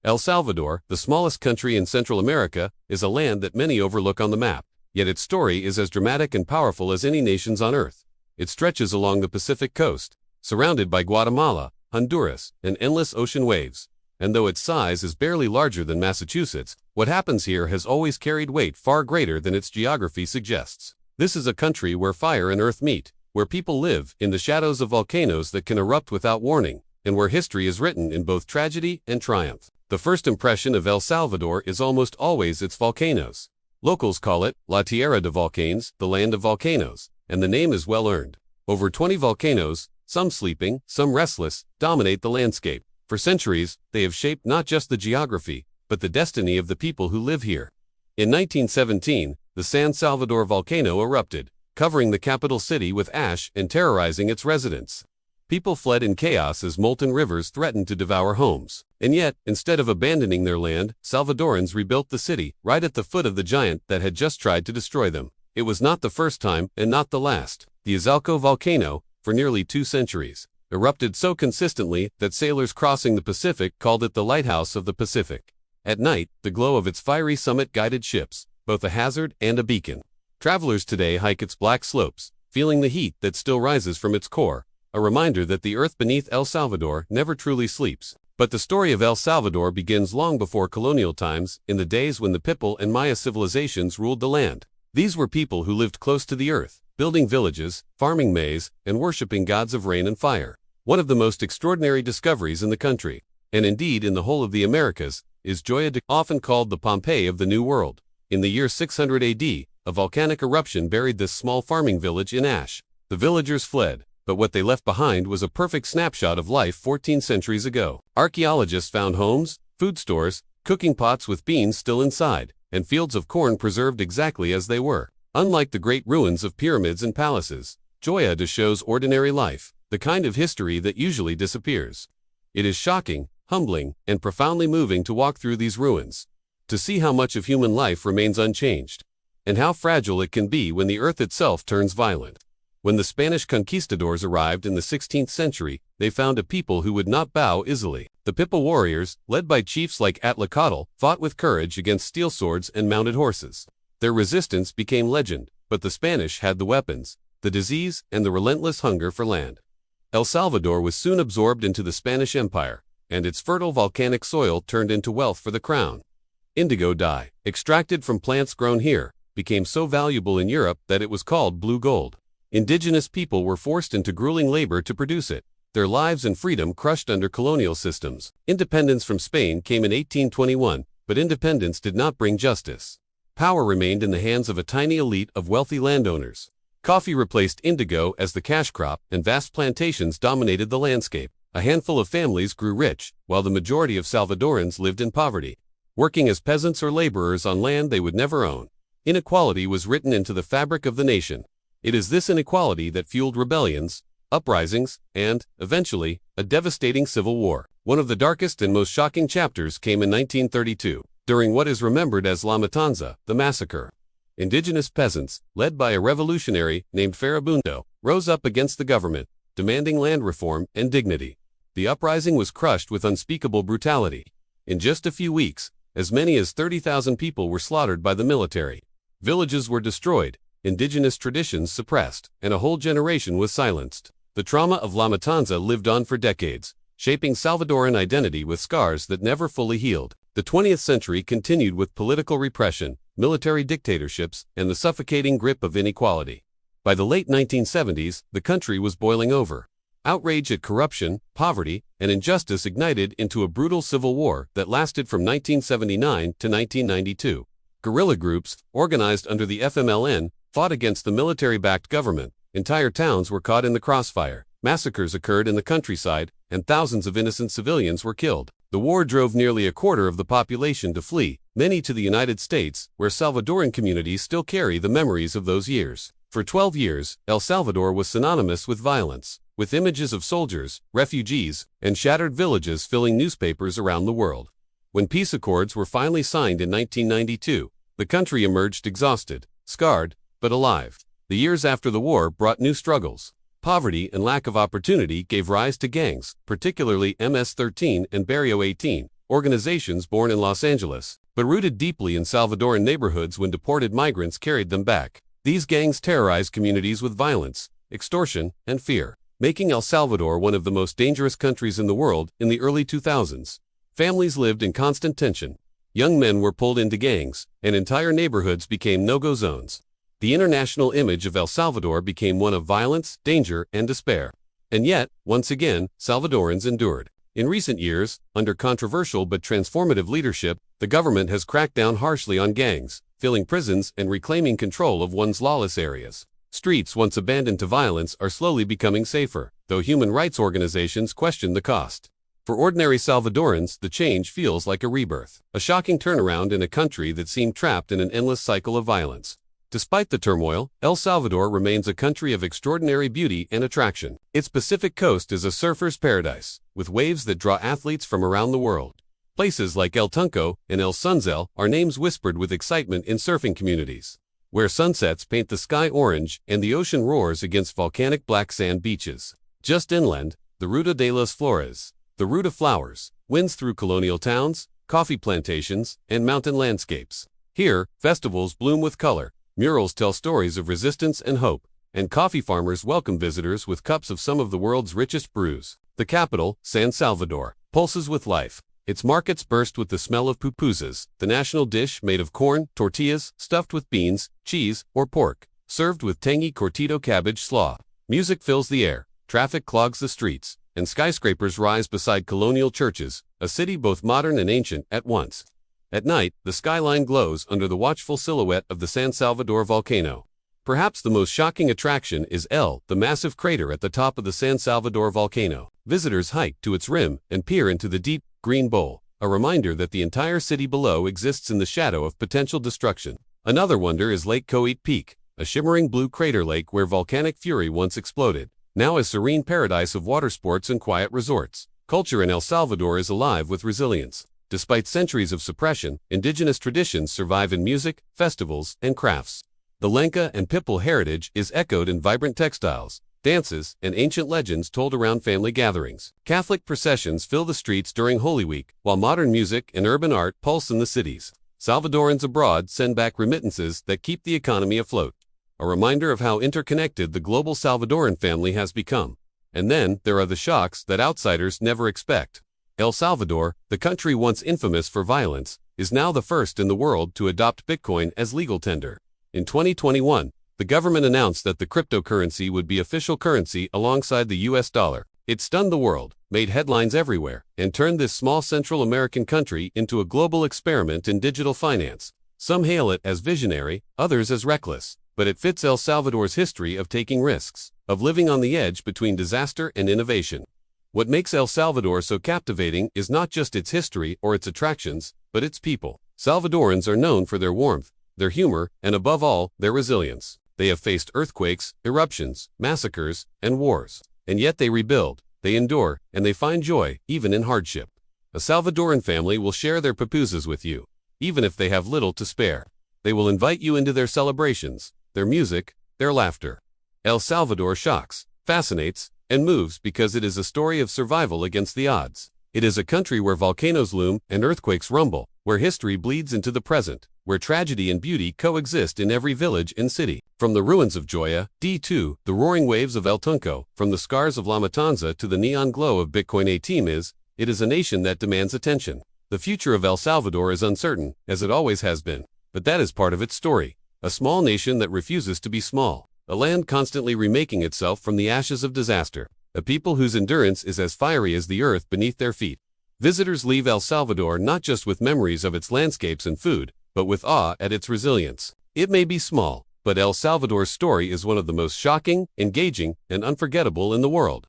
El Salvador, the smallest country in Central America, is a land that many overlook on the map, yet its story is as dramatic and powerful as any nation's on Earth. It stretches along the Pacific coast, surrounded by Guatemala, Honduras, and endless ocean waves. And though its size is barely larger than Massachusetts, what happens here has always carried weight far greater than its geography suggests. This is a country where fire and earth meet, where people live in the shadows of volcanoes that can erupt without warning, and where history is written in both tragedy and triumph. The first impression of El Salvador is almost always its volcanoes. Locals call it La Tierra de Volcanes, the land of volcanoes, and the name is well earned. Over 20 volcanoes, some sleeping, some restless, dominate the landscape. For centuries, they have shaped not just the geography, but the destiny of the people who live here. In 1917, the San Salvador volcano erupted, covering the capital city with ash and terrorizing its residents. People fled in chaos as molten rivers threatened to devour homes. And yet, instead of abandoning their land, Salvadorans rebuilt the city, right at the foot of the giant that had just tried to destroy them. It was not the first time, and not the last. The Izalco volcano, for nearly 2 centuries, erupted so consistently that sailors crossing the Pacific called it the lighthouse of the Pacific. At night, the glow of its fiery summit guided ships, both a hazard and a beacon. Travelers today hike its black slopes, feeling the heat that still rises from its core, a reminder that the earth beneath El Salvador never truly sleeps. But the story of El Salvador begins long before colonial times, in the days when the Pipil and Maya civilizations ruled the land. These were people who lived close to the earth, building villages, farming maize, and worshipping gods of rain and fire. One of the most extraordinary discoveries in the country, and indeed in the whole of the Americas, is Joya de Cerén, often called the Pompeii of the New World. In the year 600 AD, a volcanic eruption buried this small farming village in ash. The villagers fled, but what they left behind was a perfect snapshot of life 14 centuries ago. Archaeologists found homes, food stores, cooking pots with beans still inside, and fields of corn preserved exactly as they were. Unlike the great ruins of pyramids and palaces, Joya de shows ordinary life, the kind of history that usually disappears. It is shocking, humbling, and profoundly moving to walk through these ruins, to see how much of human life remains unchanged, and how fragile it can be when the earth itself turns violent. When the Spanish conquistadors arrived in the 16th century, they found a people who would not bow easily. The Pipil warriors, led by chiefs like Atlacatl, fought with courage against steel swords and mounted horses. Their resistance became legend, but the Spanish had the weapons, the disease, and the relentless hunger for land. El Salvador was soon absorbed into the Spanish Empire, and its fertile volcanic soil turned into wealth for the crown. Indigo dye, extracted from plants grown here, became so valuable in Europe that it was called blue gold. Indigenous people were forced into grueling labor to produce it, their lives and freedom crushed under colonial systems. Independence from Spain came in 1821, but independence did not bring justice. Power remained in the hands of a tiny elite of wealthy landowners. Coffee replaced indigo as the cash crop, and vast plantations dominated the landscape. A handful of families grew rich, while the majority of Salvadorans lived in poverty, working as peasants or laborers on land they would never own. Inequality was written into the fabric of the nation. It is this inequality that fueled rebellions, uprisings, and, eventually, a devastating civil war. One of the darkest and most shocking chapters came in 1932, during what is remembered as La Matanza, the massacre. Indigenous peasants, led by a revolutionary named Farabundo, rose up against the government, demanding land reform and dignity. The uprising was crushed with unspeakable brutality. In just a few weeks, as many as 30,000 people were slaughtered by the military. Villages were destroyed, indigenous traditions suppressed, and a whole generation was silenced. The trauma of La Matanza lived on for decades, shaping Salvadoran identity with scars that never fully healed. The 20th century continued with political repression, military dictatorships, and the suffocating grip of inequality. By the late 1970s, the country was boiling over. Outrage at corruption, poverty, and injustice ignited into a brutal civil war that lasted from 1979 to 1992. Guerrilla groups, organized under the FMLN, fought against the military-backed government. Entire towns were caught in the crossfire. Massacres occurred in the countryside, and thousands of innocent civilians were killed. The war drove nearly a quarter of the population to flee, many to the United States, where Salvadoran communities still carry the memories of those years. For 12 years, El Salvador was synonymous with violence, with images of soldiers, refugees, and shattered villages filling newspapers around the world. When peace accords were finally signed in 1992, the country emerged exhausted, scarred, but alive. The years after the war brought new struggles. Poverty and lack of opportunity gave rise to gangs, particularly MS-13 and Barrio 18, organizations born in Los Angeles, but rooted deeply in Salvadoran neighborhoods when deported migrants carried them back. These gangs terrorized communities with violence, extortion, and fear, making El Salvador one of the most dangerous countries in the world in the early 2000s. Families lived in constant tension. Young men were pulled into gangs, and entire neighborhoods became no-go zones. The international image of El Salvador became one of violence, danger, and despair. And yet, once again, Salvadorans endured. In recent years, under controversial but transformative leadership, the government has cracked down harshly on gangs, filling prisons and reclaiming control of one's lawless areas. Streets once abandoned to violence are slowly becoming safer, though human rights organizations question the cost. For ordinary Salvadorans, the change feels like a rebirth, a shocking turnaround in a country that seemed trapped in an endless cycle of violence. Despite the turmoil, El Salvador remains a country of extraordinary beauty and attraction. Its Pacific coast is a surfer's paradise, with waves that draw athletes from around the world. Places like El Tunco and El Sunzel are names whispered with excitement in surfing communities, where sunsets paint the sky orange and the ocean roars against volcanic black sand beaches. Just inland, the Ruta de las Flores, the Route of Flowers, winds through colonial towns, coffee plantations, and mountain landscapes. Here, festivals bloom with color, murals tell stories of resistance and hope, and coffee farmers welcome visitors with cups of some of the world's richest brews. The capital, San Salvador, pulses with life. Its markets burst with the smell of pupusas, the national dish made of corn, tortillas, stuffed with beans, cheese, or pork, served with tangy cortado cabbage slaw. Music fills the air, traffic clogs the streets, and skyscrapers rise beside colonial churches, a city both modern and ancient at once. At night, the skyline glows under the watchful silhouette of the San Salvador volcano. Perhaps the most shocking attraction is the massive crater at the top of the San Salvador volcano. Visitors hike to its rim and peer into the deep, green bowl, a reminder that the entire city below exists in the shadow of potential destruction. Another wonder is Lake Coit Peak, a shimmering blue crater lake where volcanic fury once exploded, now a serene paradise of water sports and quiet resorts. Culture in El Salvador is alive with resilience. Despite centuries of suppression, indigenous traditions survive in music, festivals, and crafts. The Lenca and Pipil heritage is echoed in vibrant textiles, dances, and ancient legends told around family gatherings. Catholic processions fill the streets during Holy Week, while modern music and urban art pulse in the cities. Salvadorans abroad send back remittances that keep the economy afloat, a reminder of how interconnected the global Salvadoran family has become. And then, there are the shocks that outsiders never expect. El Salvador, the country once infamous for violence, is now the first in the world to adopt Bitcoin as legal tender. In 2021, the government announced that the cryptocurrency would be official currency alongside the US dollar. It stunned the world, made headlines everywhere, and turned this small Central American country into a global experiment in digital finance. Some hail it as visionary, others as reckless, but it fits El Salvador's history of taking risks, of living on the edge between disaster and innovation. What makes El Salvador so captivating is not just its history or its attractions, but its people. Salvadorans are known for their warmth, their humor, and above all, their resilience. They have faced earthquakes, eruptions, massacres, and wars. And yet they rebuild, they endure, and they find joy, even in hardship. A Salvadoran family will share their pupusas with you, even if they have little to spare. They will invite you into their celebrations, their music, their laughter. El Salvador shocks, fascinates, and moves because it is a story of survival against the odds. It is a country where volcanoes loom and earthquakes rumble, where history bleeds into the present, where tragedy and beauty coexist in every village and city. From the ruins of Joya de Cerén, the roaring waves of El Tunco, from the scars of La Matanza to the neon glow of Bitcoin it is a nation that demands attention. The future of El Salvador is uncertain, as it always has been, but that is part of its story. A small nation that refuses to be small. A land constantly remaking itself from the ashes of disaster. A people whose endurance is as fiery as the earth beneath their feet. Visitors leave El Salvador not just with memories of its landscapes and food, but with awe at its resilience. It may be small, but El Salvador's story is one of the most shocking, engaging, and unforgettable in the world.